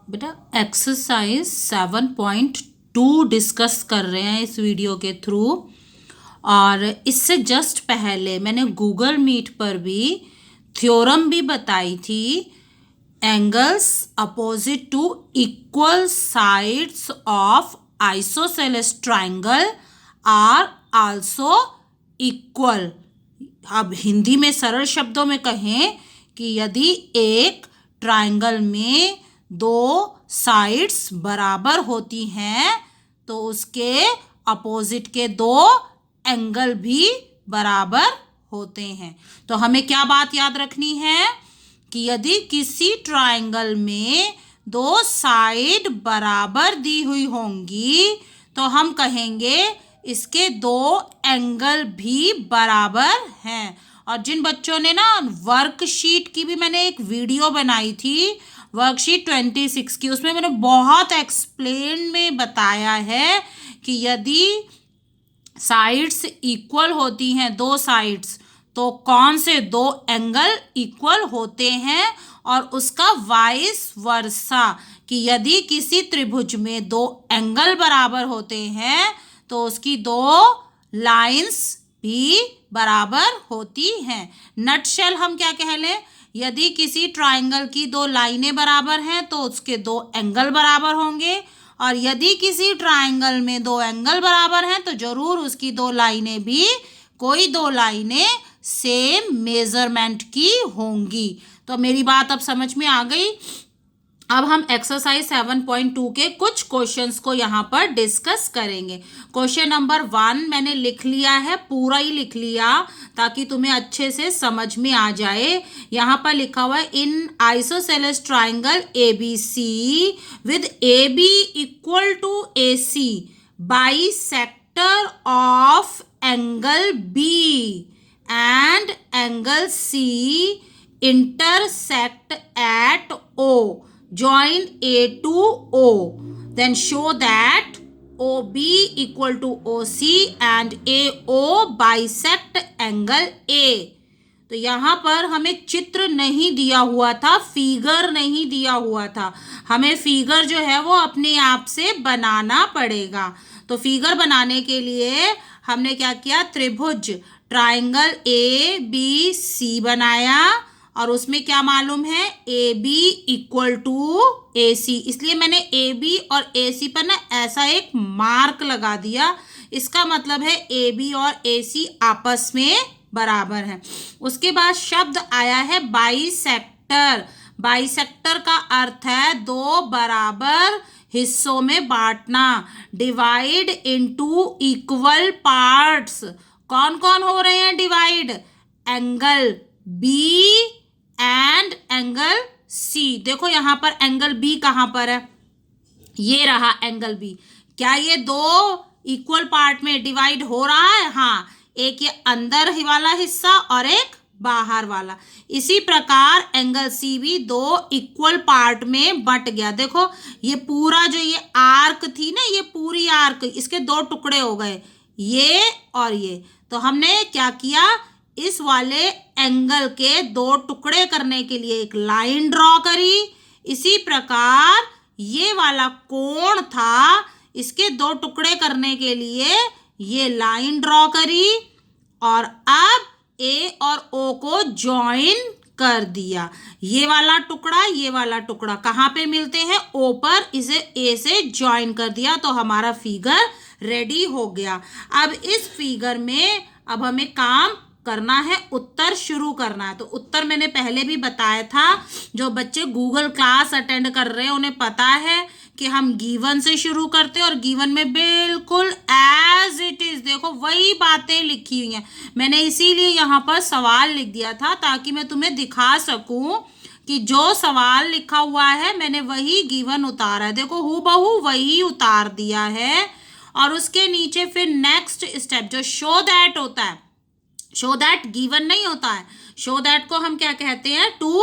बेटा exercise 7.2 discuss कर रहे हैं इस वीडियो के थ्रू। और इससे जस्ट पहले मैंने गूगल मीट पर भी थ्योरम भी बताई थी। Angles opposite to equal sides of isosceles triangle are also equal. अब हिंदी में सरल शब्दों में कहें कि यदि एक ट्राइंगल में दो साइड्स बराबर होती हैं तो उसके अपोजिट के दो एंगल भी बराबर होते हैं। तो हमें क्या बात याद रखनी है कि यदि किसी ट्राइंगल में दो साइड बराबर दी हुई होंगी तो हम कहेंगे इसके दो एंगल भी बराबर हैं। और जिन बच्चों ने ना वर्कशीट की भी मैंने एक वीडियो बनाई थी, वर्कशीट 26 की, उसमें मैंने बहुत एक्सप्लेन में बताया है कि यदि साइड्स इक्वल होती हैं, दो साइड्स, तो कौन से दो एंगल इक्वल होते हैं, और उसका वाइस वर्सा कि यदि किसी त्रिभुज में दो एंगल बराबर होते हैं तो उसकी दो लाइंस भी बराबर होती हैं। नटशेल हम क्या कह लें, यदि किसी ट्राइंगल की दो लाइनें बराबर हैं तो उसके दो एंगल बराबर होंगे, और यदि किसी ट्राइंगल में दो एंगल बराबर हैं तो जरूर उसकी दो लाइनें भी कोई दो लाइनें सेम मेजरमेंट की होंगी। तो मेरी बात अब समझ में आ गई। अब हम एक्सरसाइज 7.2 के कुछ क्वेश्चंस को यहाँ पर डिस्कस करेंगे। क्वेश्चन नंबर 1 मैंने लिख लिया है, पूरा ही लिख लिया ताकि तुम्हें अच्छे से समझ में आ जाए। यहाँ पर लिखा हुआ है, in isosceles triangle ABC with AB equal to AC bisector of angle B and angle C intersect at O, join A to O, then show that OB equal to OC and AO bisect angle A। तो यहाँ पर हमें चित्र नहीं दिया हुआ था, figure नहीं दिया हुआ था, हमें फिगर जो है वो अपने आप से बनाना पड़ेगा। तो फिगर बनाने के लिए हमने क्या किया, त्रिभुज ट्राइंगल ABC बनाया, और उसमें क्या मालूम है, AB इक्वल टू AC, इसलिए मैंने AB और AC पर ना ऐसा एक मार्क लगा दिया। इसका मतलब है AB और AC आपस में बराबर है। उसके बाद शब्द आया है बाइसेक्टर। बाइसेक्टर का अर्थ है दो बराबर हिस्सों में बांटना, डिवाइड इनटू इक्वल पार्ट्स। कौन कौन हो रहे हैं divide, angle B and angle C। देखो यहाँ पर एंगल B कहाँ पर है, ये रहा एंगल B। क्या ये दो इक्वल पार्ट में डिवाइड हो रहा है? हाँ, एक ये अंदर ही वाला हिस्सा और एक बाहर वाला। इसी प्रकार एंगल C भी दो इक्वल पार्ट में बट गया। देखो ये पूरा जो ये आर्क थी ना, ये पूरी आर्क, इसके दो टुकड़े हो गए, ये और ये। तो हमने क्या किया, इस वाले एंगल के दो टुकड़े करने के लिए एक लाइन ड्रॉ करी। इसी प्रकार ये वाला कोण था, इसके दो टुकड़े करने के लिए ये लाइन ड्रॉ करी, और अब A और O को ज्वाइन कर दिया। ये वाला टुकड़ा कहाँ पे मिलते हैं, O पर, इसे A से ज्वाइन कर दिया तो हमारा फिगर रेडी हो गया। अब इस फिगर में अब हमें काम करना है, उत्तर शुरू करना है। तो उत्तर मैंने पहले भी बताया था, जो बच्चे गूगल क्लास अटेंड कर रहे हैं उन्हें पता है कि हम गिवन से शुरू करते हैं, और गिवन में बिल्कुल एज इट इज देखो वही बातें लिखी हुई हैं। मैंने इसीलिए यहाँ पर सवाल लिख दिया था ताकि मैं तुम्हें दिखा सकूं कि जो सवाल लिखा हुआ है मैंने वही गिवन उतारा है। देखो हूबहू वही उतार दिया है, और उसके नीचे फिर नेक्स्ट स्टेप जो शो दैट होता है, शो दैट गिवन नहीं होता है, शो दैट को हम क्या कहते हैं, टू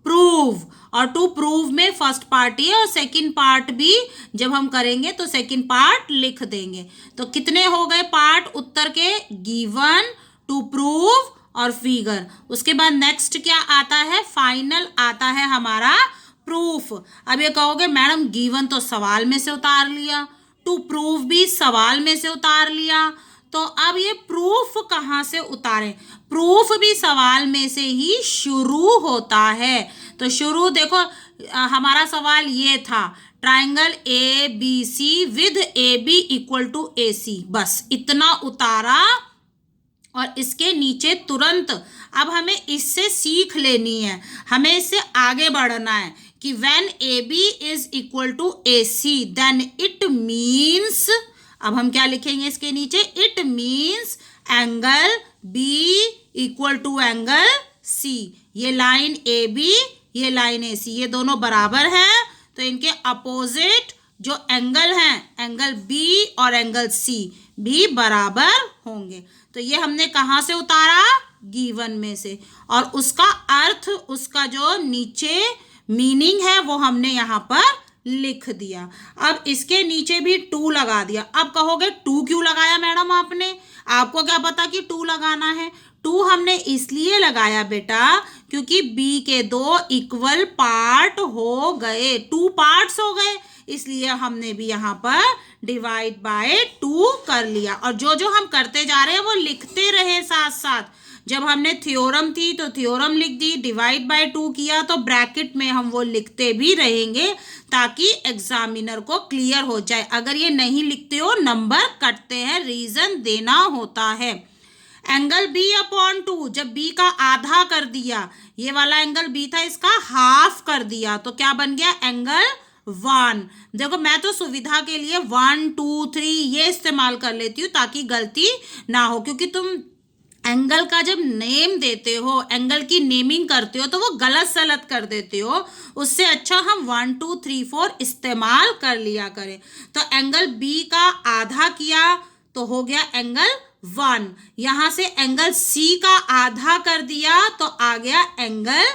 प्रूव। और टू प्रूव में फर्स्ट पार्ट ही है, और सेकंड पार्ट भी जब हम करेंगे तो सेकंड पार्ट लिख देंगे। तो कितने हो गए पार्ट उत्तर के, गिवन, टू प्रूव और फिगर। उसके बाद नेक्स्ट क्या आता है, फाइनल आता है हमारा प्रूफ। अब ये कहोगे मैडम गिवन तो सवाल में से उतार लिया, टू प्रूफ भी सवाल में से उतार लिया, तो अब ये प्रूफ कहाँ से उतारें? प्रूफ भी सवाल में से ही शुरू होता है। तो शुरू देखो, हमारा सवाल ये था triangle A B C with A B equal to A C, बस इतना उतारा और इसके नीचे तुरंत अब हमें इससे सीख लेनी है, हमें इससे आगे बढ़ना है कि when A B is equal to A C then it means, अब हम क्या लिखेंगे इसके नीचे, it means angle B equal to angle C. ये लाइन ए बी, ये लाइन ए सी, ये दोनों बराबर हैं, तो इनके अपोजिट जो एंगल हैं, एंगल बी और एंगल सी भी बराबर होंगे। तो ये हमने कहाँ से उतारा? गिवन में से, और उसका अर्थ, उसका जो नीचे मीनिंग है वो हमने यहाँ पर लिख दिया। अब इसके नीचे भी 2 लगा दिया। अब कहोगे 2 क्यों लगाया मैडम आपने? आपको क्या पता कि 2 लगाना है? 2 हमने इसलिए लगाया बेटा क्योंकि b के 2 इक्वल पार्ट हो गए, 2 पार्ट्स हो गए, इसलिए हमने भी यहाँ पर डिवाइड बाय 2 कर लिया। और जो जो हम करते जा रहे हैं वो लिखते रहे साथ साथ। जब हमने थ्योरम थी तो थ्योरम लिख दी, डिवाइड बाय 2 किया तो ब्रैकेट में हम वो लिखते भी रहेंगे ताकि एग्जामिनर को क्लियर हो जाए। अगर ये नहीं लिखते हो नंबर कटते हैं, रीजन देना होता है। एंगल बी अपॉन 2, जब बी का आधा कर दिया, ये वाला एंगल बी था इसका हाफ कर दिया, तो क्या बन गया? एंगल 1। देखो मैं तो सुविधा के लिए 1 2 3 ये इस्तेमाल कर लेती हूँ ताकि गलती ना हो, क्योंकि तुम एंगल का जब नेम देते हो, एंगल की नेमिंग करते हो तो वो गलत सलत कर देते हो। उससे अच्छा हम 1 2 3 4 इस्तेमाल कर लिया करें। तो एंगल बी का आधा किया तो हो गया एंगल 1। यहाँ से एंगल सी का आधा कर दिया तो आ गया एंगल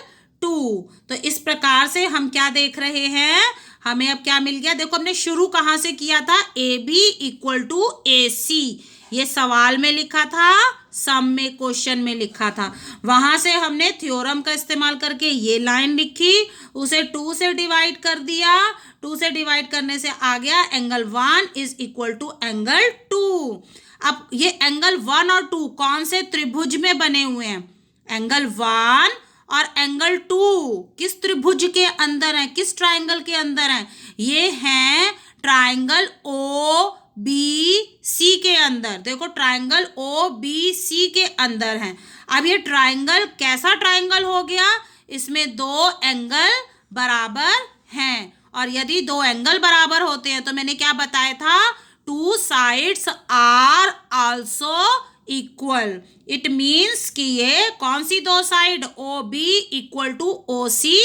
2। तो इस प्रकार से हम क्या देख रहे हैं, हमें अब क्या मिल गया? देखो हमने शुरू कहाँ से किया था? ए B equal to A C, ये सवाल में लिखा था, सम में क्वेश्चन में लिखा था। वहां से हमने थ्योरम का इस्तेमाल करके ये लाइन लिखी, उसे 2 से डिवाइड कर दिया, 2 से डिवाइड करने से आ गया angle 1 is equal to angle 2। अब ये एंगल 1 और 2 कौन से त्रिभुज में बने हुए हैं? एंगल 1 और एंगल 2 किस त्रिभुज के अंदर है, किस ट्राइंगल के अंदर है? ये हैं ट्राइंगल ओ बी सी के अंदर। देखो ट्राइंगल ओ बी सी के अंदर हैं। अब ये ट्राइंगल कैसा ट्राइंगल हो गया? इसमें 2 एंगल बराबर हैं, और यदि 2 एंगल बराबर होते हैं तो मैंने क्या बताया था? 2 sides are also equal. It means कि ये कौन सी 2 side? O B equal to O C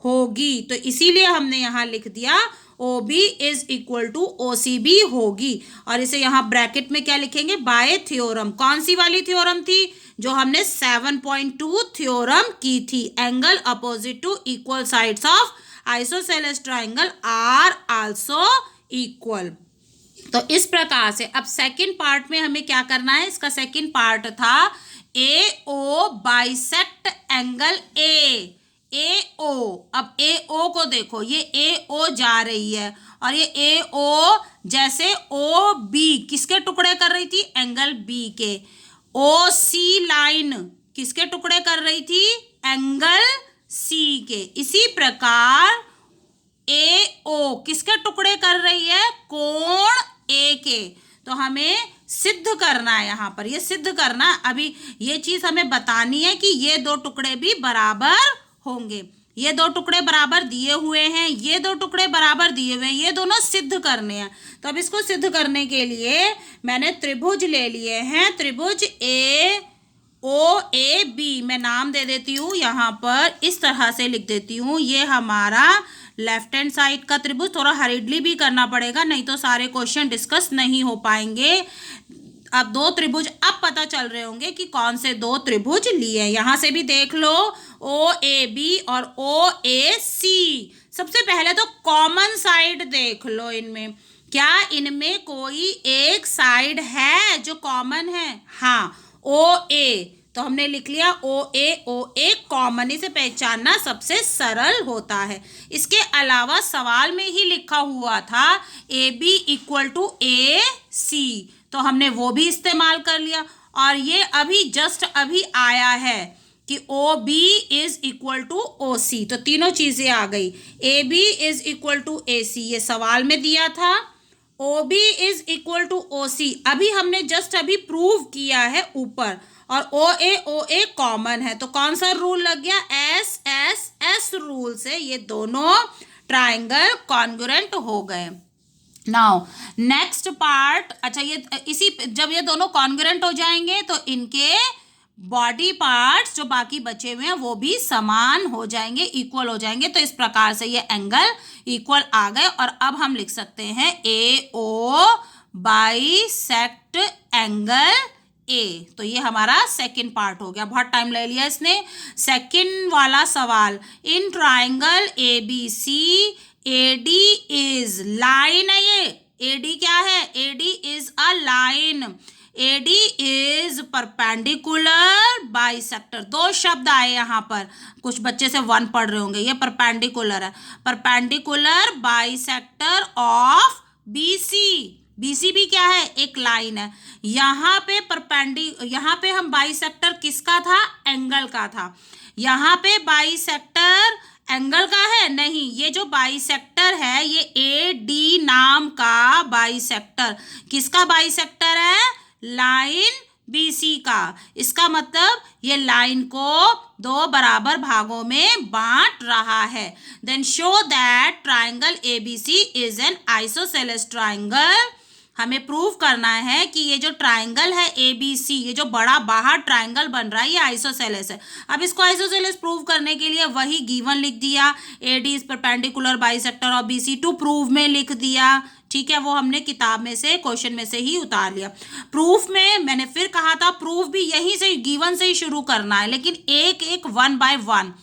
होगी। तो इसीलिए हमने यहाँ लिख दिया O B is equal to O C B होगी। और इसे यहाँ ब्रैकेट में क्या लिखेंगे? By theorem. कौन सी वाली थ्योरम थी? जो हमने 7.2 थ्योरम की थी। Angle opposite to equal sides of isosceles triangle are also equal. तो इस प्रकार से अब सेकंड पार्ट में हमें क्या करना है? इसका सेकंड पार्ट था ए ओ बाइसेक्ट एंगल ए। ए ओ, अब ए ओ को देखो, ये ए ओ जा रही है और ये ए ओ जैसे ओ बी किसके टुकड़े कर रही थी? एंगल बी के। ओ सी लाइन किसके टुकड़े कर रही थी? एंगल सी के। इसी प्रकार ए ओ किसके टुकड़े कर रही है? कोण ए के। तो हमें सिद्ध करना है, यहाँ पर ये सिद्ध करना, अभी ये चीज हमें बतानी है कि ये 2 टुकड़े भी बराबर होंगे। ये 2 टुकड़े बराबर दिए हुए हैं, ये 2 टुकड़े बराबर दिए हुए हैं, ये दोनों सिद्ध करने हैं। तो अब इसको सिद्ध करने के लिए मैंने त्रिभुज ले लिए हैं। त्रिभुज ए ओ ए बी, मैं नाम दे देती हूँ, यहाँ पर इस तरह से लिख देती हूँ। ये हमारा लेफ्ट हैंड साइड का त्रिभुज, थोड़ा हरिडली भी करना पड़ेगा नहीं तो सारे क्वेश्चन डिस्कस नहीं हो पाएंगे। अब 2 त्रिभुज अब पता चल रहे होंगे कि कौन से 2 त्रिभुज लिए। यहाँ से भी देख लो, ओ ए बी और ओ ए सी। सबसे पहले तो कॉमन साइड देख लो इनमें, क्या इनमें कोई एक साइड है जो कॉमन है? हाँ, ओ ए। तो हमने लिख लिया ओ ए कॉमन, इसे पहचानना सबसे सरल होता है। इसके अलावा सवाल में ही लिखा हुआ था ए बी इक्वल टू ए सी, तो हमने वो भी इस्तेमाल कर लिया। और ये अभी जस्ट अभी आया है कि O B is equal to O C, तो तीनों चीजें आ गई। A B is equal to A C ये सवाल में दिया था, O B is equal to O C अभी हमने जस्ट अभी प्रूव किया है ऊपर, और ओ ए कॉमन है, तो कौन सा रूल लग गया? एस एस एस रूल से ये दोनों ट्राइंगल कॉन्ग्रुएंट हो गए। नाउ नेक्स्ट पार्ट, अच्छा ये इसी जब ये दोनों कॉन्ग्रुएंट हो जाएंगे तो इनके बॉडी पार्ट्स जो बाकी बचे हुए हैं वो भी समान हो जाएंगे, इक्वल हो जाएंगे। तो इस प्रकार से ये एंगल इक्वल आ गए, और अब हम लिख सकते हैं ए ओ बाइसेक्ट एंगल ए। तो ये हमारा सेकंड पार्ट हो गया, बहुत टाइम ले लिया इसने। सेकंड वाला सवाल, in triangle A B C A D is, line है ये, ए डी क्या है? A D is a line, AD is perpendicular bisector. दो शब्द आए यहाँ पर, कुछ बच्चे से वन पढ़ रहे होंगे, ये परपेंडिकुलर है, perpendicular bisector of BC। BC भी क्या है? एक लाइन है। यहाँ पे हम बाइसेक्टर किसका था? एंगल का था। यहाँ पे बाइसेक्टर एंगल का है नहीं, ये जो बाइसेक्टर है ये AD नाम का बाइसेक्टर, किसका बाइसेक्टर है? लाइन BC का। इसका मतलब ये लाइन को दो बराबर भागों में बांट रहा है। Then show that triangle ABC is an isosceles triangle. हमें प्रूव करना है कि ये जो ट्राइंगल है ABC, ये जो बड़ा बाहर ट्राइंगल बन रहा है ये आइसोसेलेस है। अब इसको आइसोसेलेस प्रूव करने के लिए वही गिवन लिख दिया, AD is perpendicular bisector of BC, to prove में लिख दिया। ठीक है, वो हमने किताब में से क्वेश्चन में से ही उतार लिया। प्रूफ में मैंने फिर कहा था प्रूफ भी यहीं से गिवन से ही शुरू करना है, लेकिन एक एक one by one.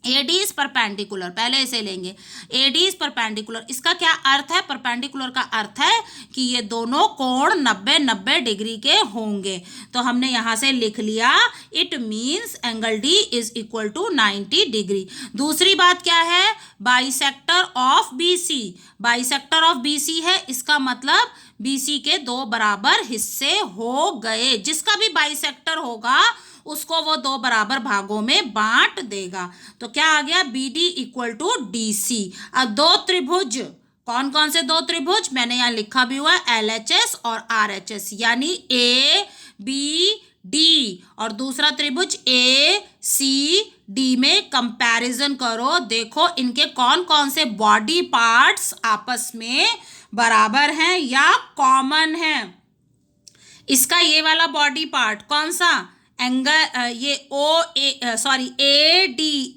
AD is perpendicular, पहले इसे लेंगे। AD इज परपेंडिकुलर, इसका क्या अर्थ है? परपेंडिकुलर का अर्थ है कि ये दोनों कोण 90-90 डिग्री के होंगे। तो हमने यहां से लिख लिया, it means angle D is equal to 90 degree. दूसरी बात क्या है? Bisector of BC, bisector of BC है, इसका मतलब BC के दो बराबर हिस्से हो गए। जिसका भी बाइसेक्टर होगा उसको वो दो बराबर भागों में बांट देगा। तो क्या आ गया? BD equal to DC। अब दो त्रिभुज, कौन कौन से दो त्रिभुज? मैंने यहाँ लिखा भी हुआ है LHS और RHS, यानी ABD, और दूसरा त्रिभुज ACD में कंपैरिजन करो, देखो इनके कौन कौन से बॉडी पार्ट्स आपस में बराबर हैं या कॉमन हैं। इसका ये वाला बॉडी पार्ट कौन सा? एंगल ये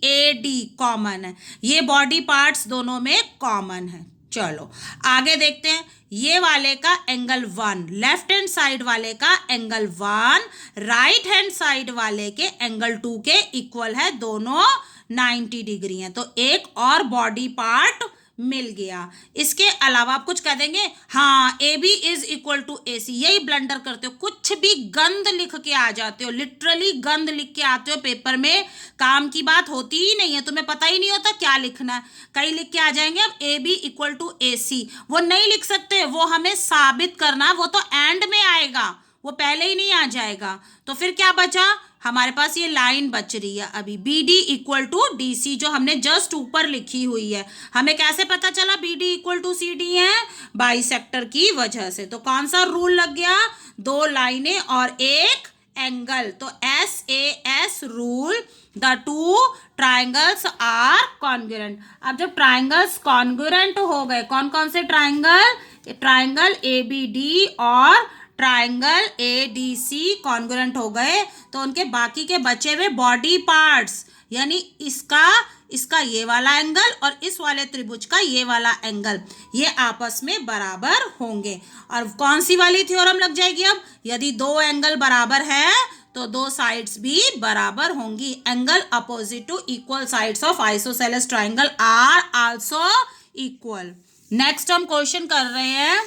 AD कॉमन है, ये बॉडी पार्ट्स दोनों में कॉमन है। चलो आगे देखते हैं। ये वाले का एंगल 1, लेफ्ट हैंड साइड वाले का एंगल 1 राइट हैंड साइड वाले के एंगल 2 के इक्वल है, दोनों 90 डिग्री हैं। तो एक और बॉडी पार्ट मिल गया। इसके अलावा आप कुछ कह देंगे, हाँ AB is equal to AC, यही ब्लंडर करते हो, कुछ भी गंद लिख के आ जाते हो, लिटरली गंद लिख के आते हो पेपर में, काम की बात होती ही नहीं है, तुम्हें पता ही नहीं होता क्या लिखना है, कई लिख के आ जाएंगे। अब AB इक्वल टू AC वो नहीं लिख सकते, वो हमें साबित करना, वो तो एंड में आएगा, वो पहले ही नहीं आ जाएगा। तो फिर क्या बचा? हमारे पास ये लाइन बच रही है अभी, BD इक्वल टू DC, जो हमने जस्ट ऊपर लिखी हुई है। हमें कैसे पता चला BD इक्वल टू CD है? बाइसेक्टर की वजह से। तो कौन सा रूल लग गया? दो लाइनें और एक एंगल, तो SAS rule, the two triangles are congruent. अब जब ट्राइंगल्स कॉन्ग्रुएंट हो गए, कौन कौन से ट्राइंगल? ट्राइंगल ABD और ट्राइंगल ADC कॉन्ग्रुएंट हो गए, तो उनके बाकी के बचे हुए बॉडी पार्ट्स, यानी इसका ये वाला एंगल और इस वाले त्रिभुज का ये वाला एंगल, ये आपस में बराबर होंगे। और कौन सी वाली थ्योरम लग जाएगी अब? यदि दो एंगल बराबर है तो दो साइड्स भी बराबर होंगी। Angle opposite to equal sides of isosceles triangle are also equal. Next हम क्वेश्चन कर रहे हैं,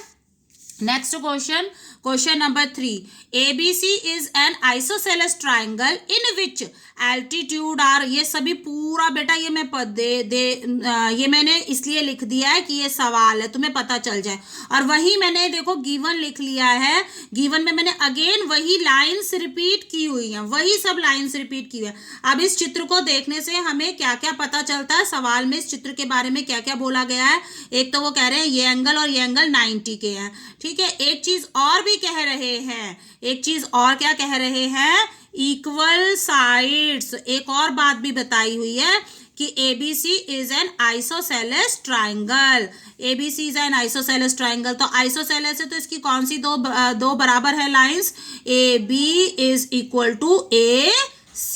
next question, question number 3, ABC is an isosceles triangle in which altitude are, ये सभी पूरा बेटा ये मैं ये मैंने इसलिए लिख दिया है कि ये सवाल है, तुम्हें पता चल जाए। और वही मैंने देखो गिवन लिख लिया है, गिवन में मैंने अगेन वही लाइंस रिपीट की हुई हैं, वही सब लाइंस रिपीट की हुई है। अब इस चित्र को देखने से हमें क्या क्या पता चलता है, सवाल में इस चित्र के बारे में क्या क्या बोला गया है। एक तो वो कह रहे हैं ये एंगल और ये एंगल 90 के हैं, ठीक है। एक चीज और भी कह रहे हैं, एक चीज और क्या कह रहे हैं, इक्वल साइड्स। एक और बात भी बताई हुई है कि ABC is an isosceles triangle, ABC is an isosceles triangle. तो आइसोसेलेस है तो इसकी कौन सी दो बराबर है lines, AB is equal to AC,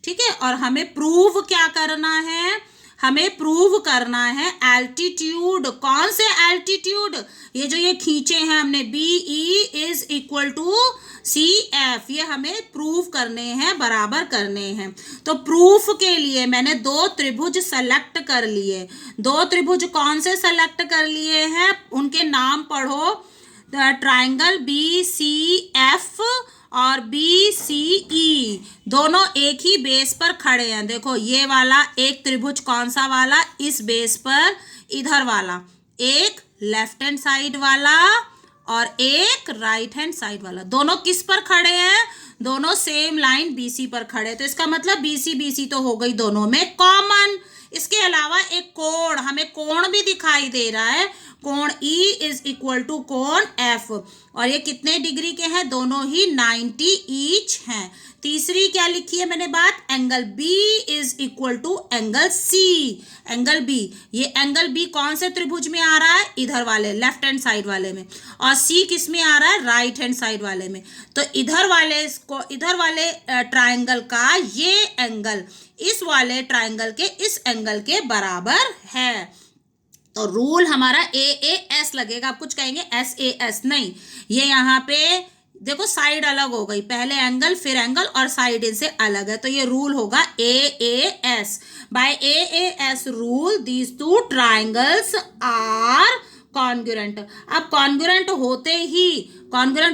ठीक है। और हमें प्रूव क्या करना है, हमें प्रूव करना है एल्टीट्यूड। कौन से एल्टीट्यूड, ये जो ये खींचे हैं हमने, BE is equal to CF, ये हमें प्रूव करने हैं, बराबर करने हैं। तो प्रूफ के लिए मैंने दो त्रिभुज सेलेक्ट कर लिए। दो त्रिभुज कौन से सेलेक्ट कर लिए हैं, उनके नाम पढ़ो, ट्राइंगल BCF और BCE, दोनों एक ही बेस पर खड़े हैं। देखो ये वाला एक त्रिभुज कौन सा वाला, इस बेस पर, इधर वाला एक लेफ्ट हैंड साइड वाला और एक राइट हैंड साइड वाला, दोनों किस पर खड़े हैं, दोनों सेम लाइन BC पर खड़े हैं। तो इसका मतलब BC तो हो गई दोनों में कॉमन। इसके अलावा एक कोण, हमें कोण भी दिखाई दे रहा है, कोण E इज इक्वल टू कोण F, और ये कितने डिग्री के हैं, दोनों ही 90 ईच हैं। तीसरी क्या लिखी है मैंने बात, angle B is equal to angle C, angle B, ये एंगल B कौन से त्रिभुज में आ रहा है, इधर वाले लेफ्ट हैंड साइड वाले में, और C किस में आ रहा है, राइट हैंड साइड वाले में। तो इधर वाले ट्राइंगल का ये एंगल इस वाले ट्राइंगल के इस एंगल के बराबर है। तो रूल हमारा AAS लगेगा। आप कुछ कहेंगे SAS, नहीं, ये यहाँ पे देखो साइड अलग हो गई, पहले एंगल फिर एंगल और साइड इनसे अलग है, तो ये रूल होगा AAS। By AAS rule these two triangles are congruent. अब कॉन्ग्रुएंट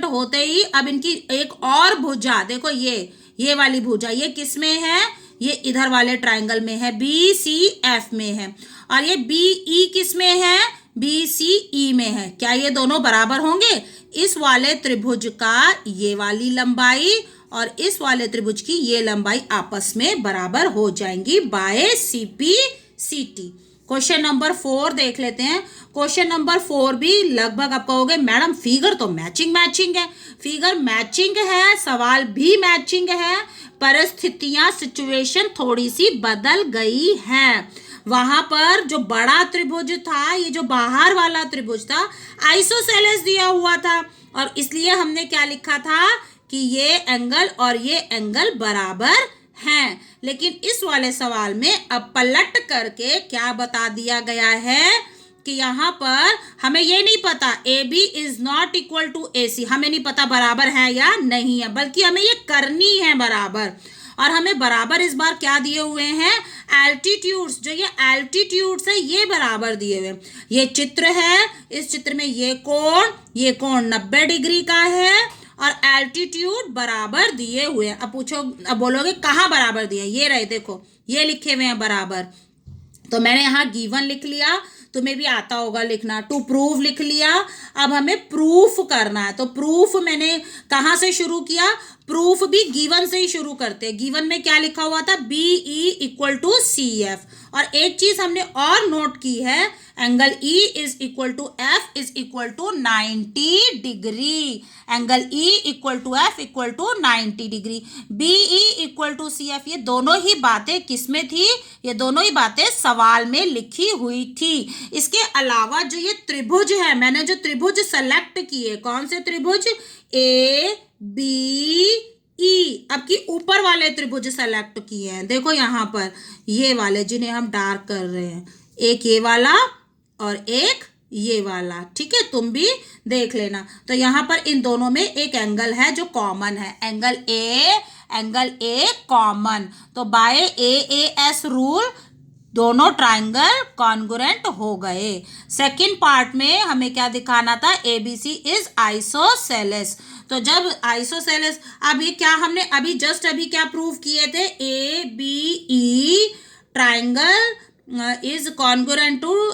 होते ही अब इनकी एक और भुजा, देखो ये वाली भुजा, ये किस में है, ये इधर वाले ट्राइंगल में है, BCF में है, और ये BE किस में है, BCE में है। क्या ये दोनों बराबर होंगे, इस वाले त्रिभुज का ये वाली लंबाई और इस वाले त्रिभुज की ये लंबाई आपस में बराबर हो जाएंगी बाय CP/CT। क्वेश्चन नंबर 4 देख लेते हैं। क्वेश्चन नंबर 4 भी लगभग आप कहोगे मैडम फिगर तो मैचिंग है, फिगर मैचिंग है, सवाल भी मैचिंग है, परिस्थितियां सिचुएशन थोड़ी सी बदल गई है। वहां पर जो बड़ा त्रिभुज था, ये जो बाहर वाला त्रिभुज था, आइसोसेलेस दिया हुआ था, और इसलिए हमने क्या लिखा था कि ये एंगल और ये एंगल बराबर हैं। लेकिन इस वाले सवाल में अब पलट करके क्या बता दिया गया है कि यहाँ पर हमें ये नहीं पता AB is not equal to AC, हमें नहीं पता बराबर है या नहीं है, बल्कि हमें ये करनी है बराबर। और हमें बराबर इस बार क्या दिए हुए हैं, एल्टीट्यूड्स, जो ये एल्टीट्यूड्स है ये बराबर दिए हुए। ये चित्र है, इस चित्र में ये कोण 90 डिग्री का है और एल्टीट्यूड बराबर दिए हुए हैं। अब बोलोगे कहाँ बराबर दिए, ये रहे देखो, ये लिखे हुए हैं बराबर। तो मैंने यहाँ गिवन लिख लिया, तुम्हें भी आता होगा लिखना, टू प्रूव लिख लिया। अब हमें प्रूफ करना है, तो प्रूफ मैंने कहाँ से शुरू किया, प्रूफ भी गिवन से ही शुरू करते हैं। गिवन में क्या लिखा हुआ था, BE इक्वल टू CF, और एक चीज हमने और नोट की है, angle E is equal to F is equal to 90 degree, angle E equal to F equal to 90 degree, BE equal to CF, ये दोनों ही बातें किसमें थी, ये दोनों ही बातें सवाल में लिखी हुई थी। इसके अलावा जो ये त्रिभुज है, मैंने जो त्रिभुज सेलेक्ट किए, कौन से त्रिभुज, ABE, अब की ऊपर वाले त्रिभुज सेलेक्ट किए हैं। देखो यहाँ पर ये वाले जिन्हें हम डार्क कर रहे हैं, एक ये वाला और एक ये वाला, ठीक है, तुम भी देख लेना। तो यहाँ पर इन दोनों में एक एंगल है जो कॉमन है, एंगल A कॉमन। तो बाय AAS रूल दोनों ट्राइंगल कॉन्ग्रुएंट हो गए। सेकंड पार्ट में हमें क्या दिखाना था, ABC इज आइसोसेलेस। तो जब आइसोसेलेस, अब ये क्या हमने अभी क्या प्रूव किए थे, ABE triangle is congruent to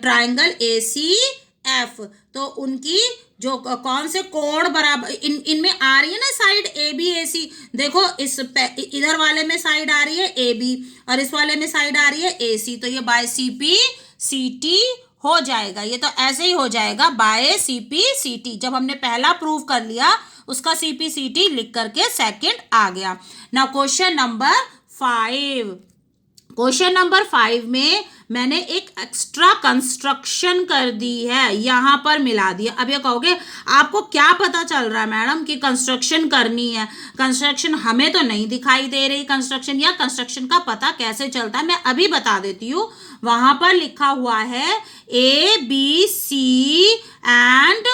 triangle ACF। तो उनकी जो कौन से कोण बराबर इनमें आ रही है ना, साइड ABAC। देखो इधर वाले में साइड आ रही है AB और इस वाले में साइड आ रही है AC, तो ये बाय CPCT हो जाएगा। ये तो ऐसे ही हो जाएगा बाय CPCT। जब हमने पहला प्रूव कर लिया उसका CPCT लिख करके सेकंड आ गया। Now question number 5। Question number 5 में मैंने एक एक्स्ट्रा कंस्ट्रक्शन कर दी है, यहां पर मिला दिया। अब ये कहोगे आपको क्या पता चल रहा है मैडम कि कंस्ट्रक्शन करनी है, कंस्ट्रक्शन हमें तो नहीं दिखाई दे रही कंस्ट्रक्शन, या कंस्ट्रक्शन का पता कैसे चलता है, मैं अभी बता देती हूँ। वहां पर लिखा हुआ है ABC एंड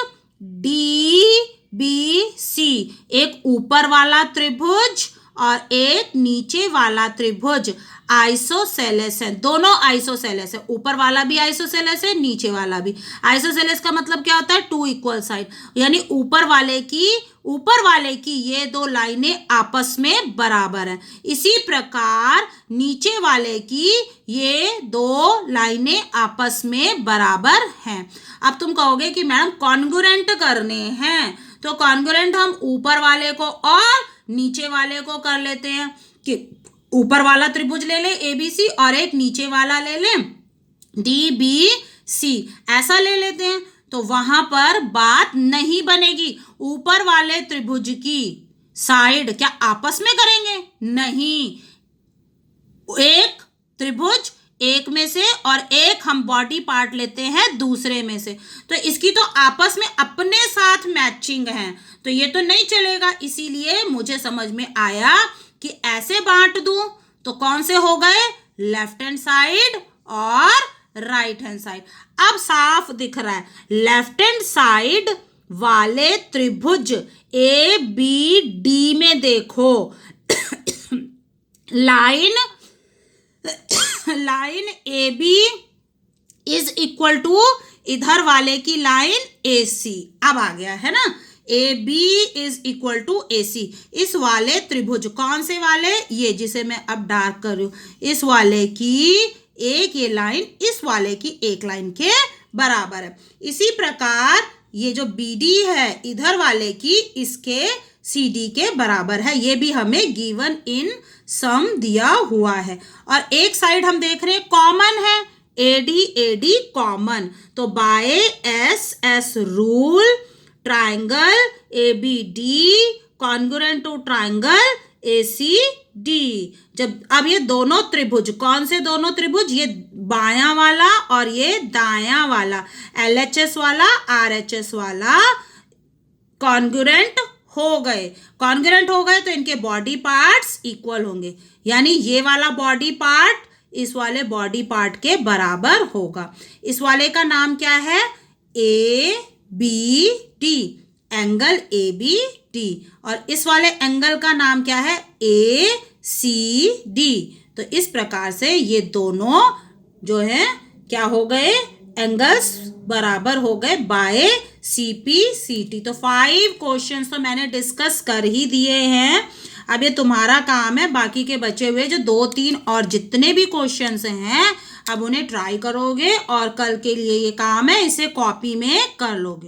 DBC, एक ऊपर वाला त्रिभुज और एक नीचे वाला त्रिभुज आइसोसेलेस है। दोनों आइसोसेलेस है, ऊपर वाला भी आइसोसेलेस है, नीचे वाला भी। आइसोसेलेस का मतलब क्या होता है, टू इक्वल साइड, यानी ऊपर वाले की ये दो लाइनें आपस में बराबर हैं। इसी प्रकार नीचे वाले की ये दो लाइनें आपस में बराबर हैं। अब तुम कहोगे कि मैडम कॉन्ग्रुएंट करने हैं, तो कॉन्ग्रुएंट हम ऊपर वाले को और नीचे वाले को कर लेते हैं कि ऊपर वाला त्रिभुज ले ले ABC और एक नीचे वाला ले ले DBC, ऐसा ले लेते हैं। तो वहां पर बात नहीं बनेगी। ऊपर वाले त्रिभुज की साइड क्या आपस में करेंगे, नहीं, एक त्रिभुज एक में से और एक हम बॉडी पार्ट लेते हैं दूसरे में से, तो इसकी तो आपस में अपने साथ मैचिंग है, तो ये तो नहीं चलेगा। इसीलिए मुझे समझ में आया कि ऐसे बांट दूं तो कौन से हो गए, लेफ्ट हैंड साइड और राइट हैंड साइड। अब साफ दिख रहा है, लेफ्ट हैंड साइड वाले त्रिभुज ABD में देखो line AB is equal to इधर वाले की लाइन AC। अब आ गया है ना, AB is equal to AC। इस वाले त्रिभुज, कौन से वाले, ये जिसे मैं अब डार्क कर रही हूं, इस वाले की एक ये लाइन इस वाले की एक लाइन के बराबर है। इसी प्रकार ये जो BD है इधर वाले की इसके CD के बराबर है। ये भी हमें गिवन इन सम दिया हुआ है। और एक साइड हम देख रहे हैं कॉमन है, AD कॉमन, तो by SS rule triangle ABD congruent to triangle ACD। जब अब ये दोनों त्रिभुज, कौन से दोनों त्रिभुज, ये बायां वाला और ये दायां वाला, LHS वाला RHS वाला कॉन्ग्रुएंट हो गए तो इनके बॉडी पार्ट्स इक्वल होंगे, यानी ये वाला बॉडी पार्ट इस वाले बॉडी पार्ट के बराबर होगा। इस वाले का नाम क्या है, ABD, एंगल ABD, और इस वाले एंगल का नाम क्या है, ACD। तो इस प्रकार से ये दोनों जो है क्या हो गए, एंगल्स बराबर हो गए बाय CPCT। तो 5 क्वेश्चंस तो मैंने डिस्कस कर ही दिए हैं। अब ये तुम्हारा काम है, बाकी के बचे हुए जो 2-3 और जितने भी क्वेश्चंस हैं अब उन्हें ट्राई करोगे और कल के लिए ये काम है, इसे कॉपी में कर लोगे।